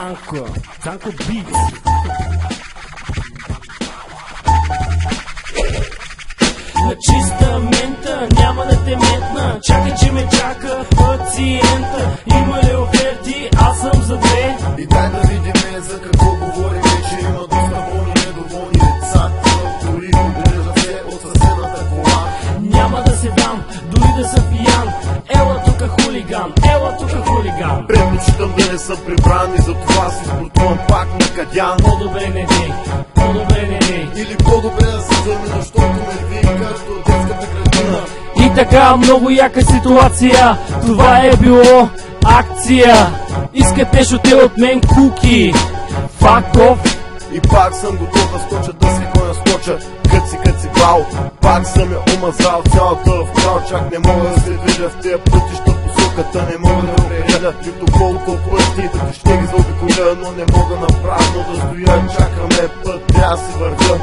Цанко Битс. На чиста мента, няма да те метна. Чакай, че ме чака пациента. Има ли оферти? Аз съм за две. И дай да видим за какво говорим, че има доста болни, недоволни деца. Дори обрежа се от съседната кола. Няма да се дам, дори да съм пиян. Ела тука хулиган, ела тука хулиган. Предпочитам да не съм прибран и затова си спортувам пак на кадян. По-добре не дей, по-добре не дей. Или по-добре да се замина, защото ме вика като детската градина. И така много яка ситуация. Това е било акция. Искате шуте от мен куки. Fuck off. И пак съм готов да скоча, да си коня скоча. Къци бал, пак съм я омазал цялата в крал. Чак не мога да се движа в тия пътища, посоката не мога да определя. Нито колко пъти ще ги заобиколя, но не мога направо да стоя. Чакаме път, трябва да си вървя.